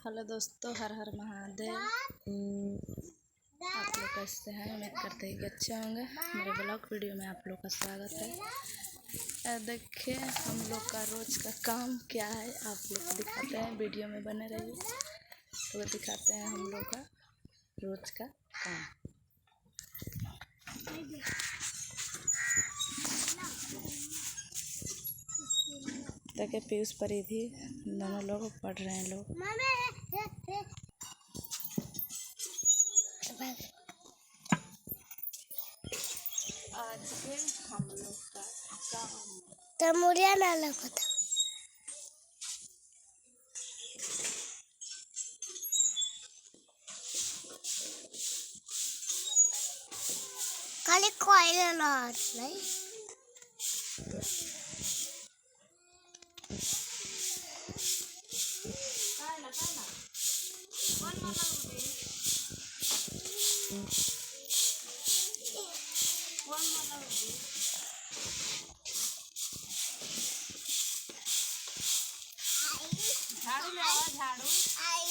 Hello दोस्तों, हर हर महादेव। आप लोग कैसे हैं? उम्मीद करते हैं कि अच्छे होंगे। मेरे ब्लॉग वीडियो में आप लोग का स्वागत है। देखिए हम लोग का रोज का काम क्या है, आप लोग को दिखाते हैं। वीडियो में बने रहिए तो दिखाते हैं हम लोग का रोज का काम। देखिए पीयूष परिधि दोनों लोग पढ़ रहे हैं। लोग आज के हम लोग का काम तमुरिया ना लगता खाली कोयला लाट नहीं झाड़ू लगाओ, झाड़ू। आई